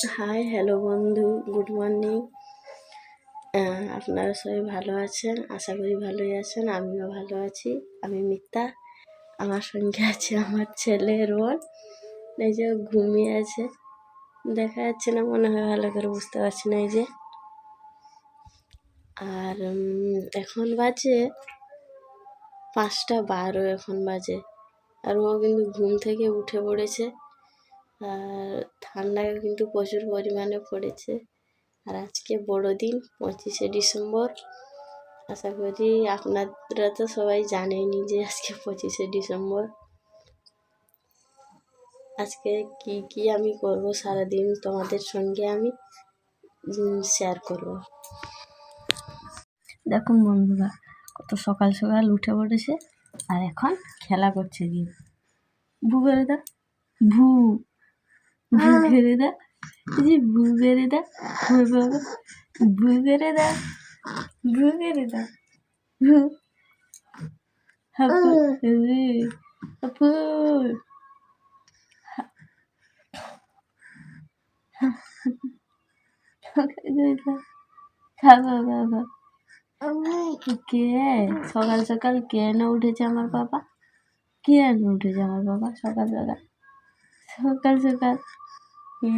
High, hello বন্ধু, good morning. আপনারা সবাই ভালো আছেন? আশা করি ভালোই আছেন। আমিও ভালো আছি। আমি মিতা। আমার সঙ্গে আছে আমার ছেলে রোহন। এই যে ঘুমিয়ে আছে, দেখা যাচ্ছে না মনে হয়, ভালো করে বুঝতে পারছি না। এই যে আর এখন বাজে 5:12 এখন বাজে। আর ও কিন্তু ঘুম থেকে উঠে পড়েছে। আর ঠান্ডাও কিন্তু প্রচুর পরিমাণে পড়েছে। আর আজকে বড়দিন, 25শে ডিসেম্বর। আশা করি আপনারা তো সবাই জানেনই যে আজকে 25শে ডিসেম্বর। আজকে কি আমি করব সারাদিন তোমাদের সঙ্গে আমি শেয়ার করব। দেখুন বন্ধুরা, কত সকাল সকাল উঠে পড়েছে আর এখন খেলা করছে। কি ভু করে দা, ভু ভু করে দা, ভু করে দা, ভু করে দা, ভু করে দা, ভু হাপু হাপু খাবা বাবা। কে সকাল সকাল কেন উঠেছে আমার বাবা? কেন উঠেছে আমার বাবা সকাল সকাল? সকাল সকাল ভু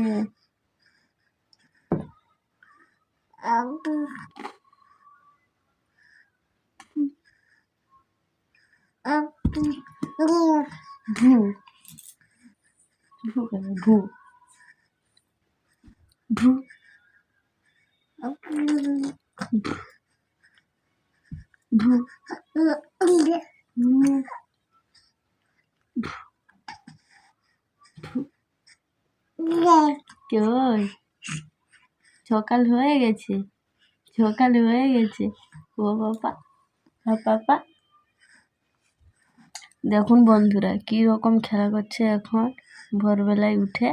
ভু কেন ভু ভু ভু কই সকাল হয়ে গেছে, সকাল হয়ে গেছে। ও বাবা, পাপা দেখুন বন্ধুরা কি রকম খেলা করছে এখন ভোরবেলায় উঠে।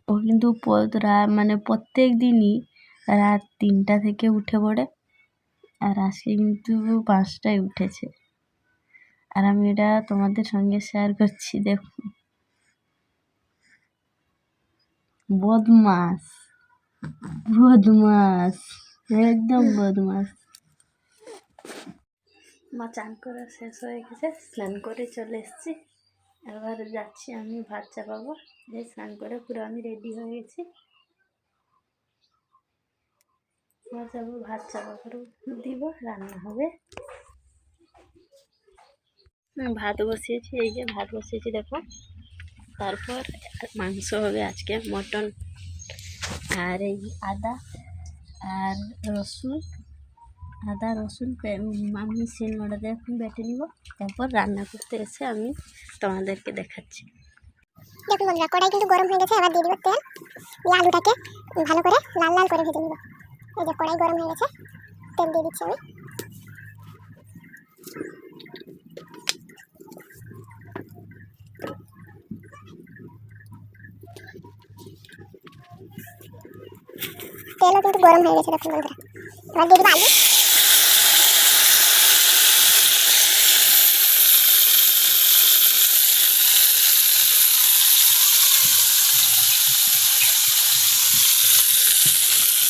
ও কিন্তু মানে প্রত্যেক দিনই রাত 3টা থেকে উঠে পড়ে। আর আজকে কিন্তু 5টায় উঠেছে। আর আমি এটা তোমাদের সঙ্গে শেয়ার করছি। দেখুন, বদমাস বদমাস, একদম বদমাস। মা চান করা শেষ হয়ে গেছে, স্নান করে চলে এসেছি। এবার যাচ্ছি আমি ভাত চাপাবো। যে স্নান করে পুরো আমি রেডি হয়ে গেছি। যাবো ভাত চাপা করে দিব, রান্না হবে। ভাত বসিয়েছি, এই যে ভাত বসিয়েছি দেখো। তারপর মাংস হবে আজকে, মটন। আর এই আদা আর রসুন, আমি শিলনোড়াতে এখন বেটে নিব। তারপর রান্না করতে এসে আমি তোমাদেরকে দেখাচ্ছি। দেখুন বন্ধুরা, কড়াই কিন্তু গরম হয়ে গেছে। এবার দিয়ে দিব তেল, দিয়ে আলুটাকে ভালো করে লাল লাল করে ভেজে নিব। এই যে কড়াই গরম হয়ে গেছে, তেল দিয়ে দিচ্ছি আমি। তেলও কিন্তু গরম হয়ে গেছে দেখুন বন্ধুরা। এবার দিয়ে দিব আলু।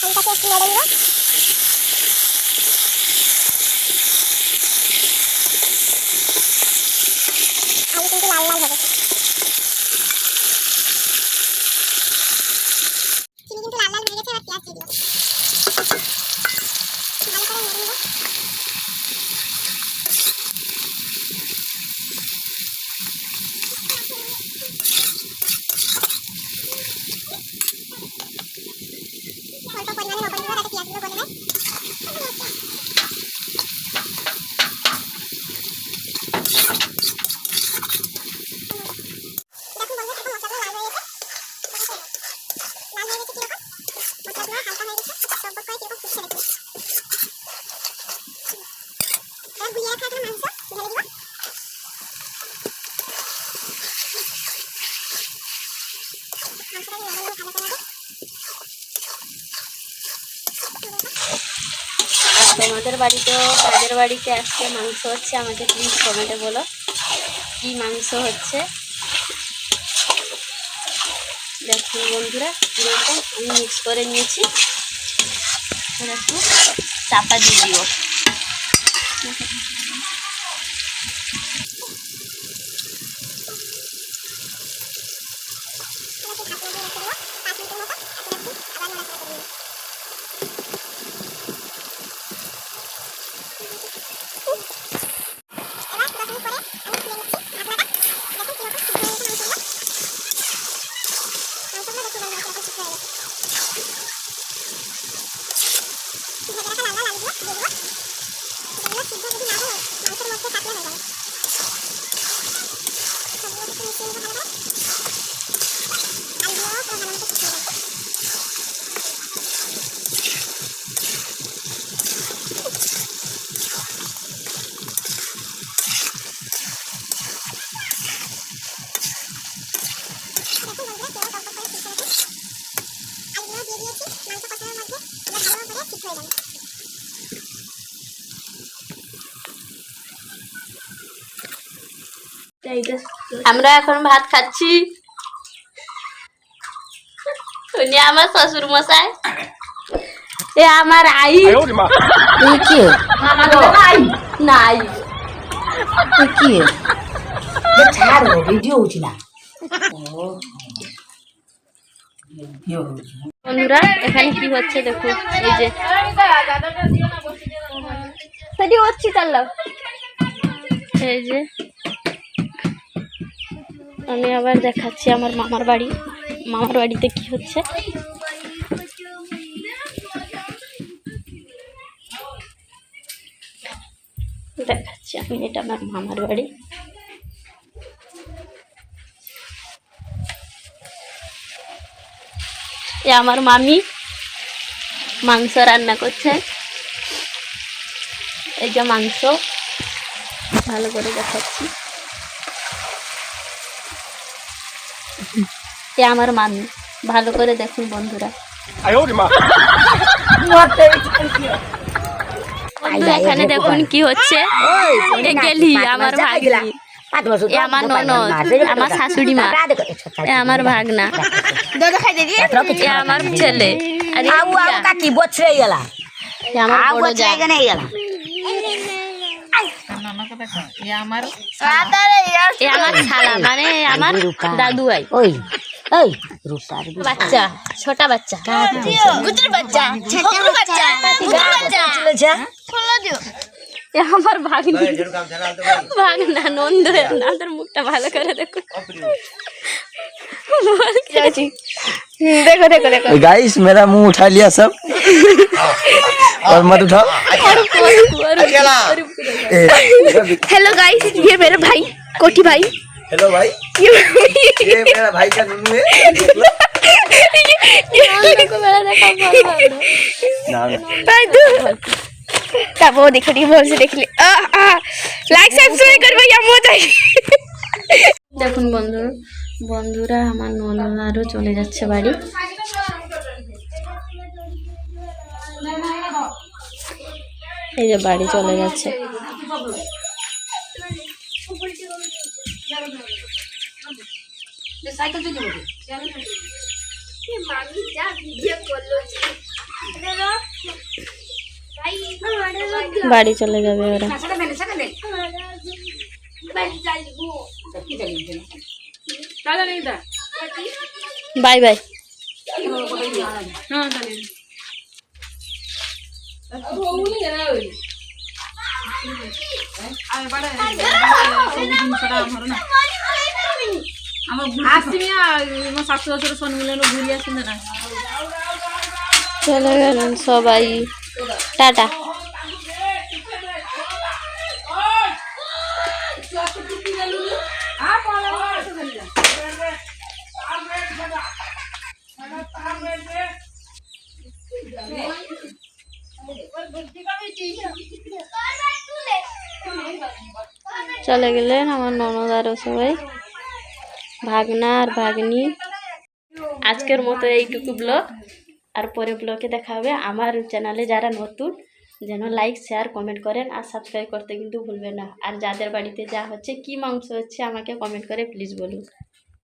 আলুটাকে একটু নেড়ে নিব। আলু কিন্তু লাল লাল হবে। চিনি কিন্তু লাল লাল হয়ে গেছে। এবার পেঁয়াজ দিয়ে দিব, ভালো করে নেড়ে নিব। অল্প পরিমাণে লবণ দিব, যাতে পেঁয়াজগুলো গলে যায়। দেখুন বন্ধুরা, এখন মশলাগুলো লাল হয়ে গেছে। লাল হয়ে গেছে কিরকম, মশলাগুলো হালকা হয়ে গেছে, টকবক করে কিরকম ফুটছে দেখুন। এবার গুলিয়ে রাখা মাংস ঢেলে দিব। মাংসটাকে নেড়ে নিব ভালো করে। তোমাদের বাড়িতেও কাদের বাড়িতে আজকে মাংস হচ্ছে আমাকে প্লিজ কমেন্টে বলো কি মাংস হচ্ছে। দেখুন বন্ধুরা কীরকম আমি মিক্স করে নিয়েছি। একটু চাপা দিয়ে দিব। আমরা এখন ভাত খাচ্ছি। উনি আমার শ্বশুর মশাই, এ আমার আই। কি নাই কি ছাড়ো ভিডিও হচ্ছে না। বন্ধুরা এখানে কি হচ্ছে দেখুন, এই যে সেটি হচ্ছে চাল্লাও। এই যে আমি আবার দেখাচ্ছি আমার মামার বাড়িতে কি হচ্ছে। দেখাচ্ছি আমি, এটা আমার মামার বাড়ি। এ আমার মামি মাংস রান্না করছে। এই যে মাংস ভালো করে দেখাচ্ছি। এ আমার মামি, ভালো করে দেখুন বন্ধুরা। বন্ধুরা এখানে দেখুন কি হচ্ছে। গেলি আমার ভাগ্নি, এ আমার ননদ, আমার শাশুড়ি মা, এ আমার ভাগনা, এ আমার ছেলে, আর এ কি বছরে গেলা আমার বড় যা। এ আমার শালা, মানে আমার দাদু ভাই। ওই ওই রূপার বাচ্চা, ছোট বাচ্চা, গুজরি বাচ্চা, ছোট বাচ্চা, চলেছে। এ আমার ভাগনা, নন্দ। আপনাদের মুখটা ভালো করে দেখুন। देखो देखो देखो गाइस, मेरा मुंह उठा लिया सब और मत उठाओ। हेलो गाइस, ये मेरा भाई कोठी भाई। हेलो भाई, ये मेरा भाई का नुनू है। तब वो देखो बोल से देख ले। लाइक सब्सक्राइब कर भैया मजा। দেখুন বন্ধুরা আমার ননদারও চলে যাচ্ছে বাড়ি। এই যে বাড়ি চলে যাচ্ছে। বাড়ি চলে যাবে ওরা। Bye bye. চলে গেলেন সবাই, টাটা। চলে গেলেন আমার ননদ আরও সবাই, ভাগনা আর ভাগ্নি। আজকের মতো এইটুকু ব্লগ, আর পরে ব্লগে দেখা হবে। আমার চ্যানেলে যারা নতুন যেন লাইক শেয়ার কমেন্ট করেন আর সাবস্ক্রাইব করতে কিন্তু ভুলবেন না। আর যাদের বাড়িতে যা হচ্ছে, কি মাংস হচ্ছে, আমাকে কমেন্ট করে প্লিজ বলুন।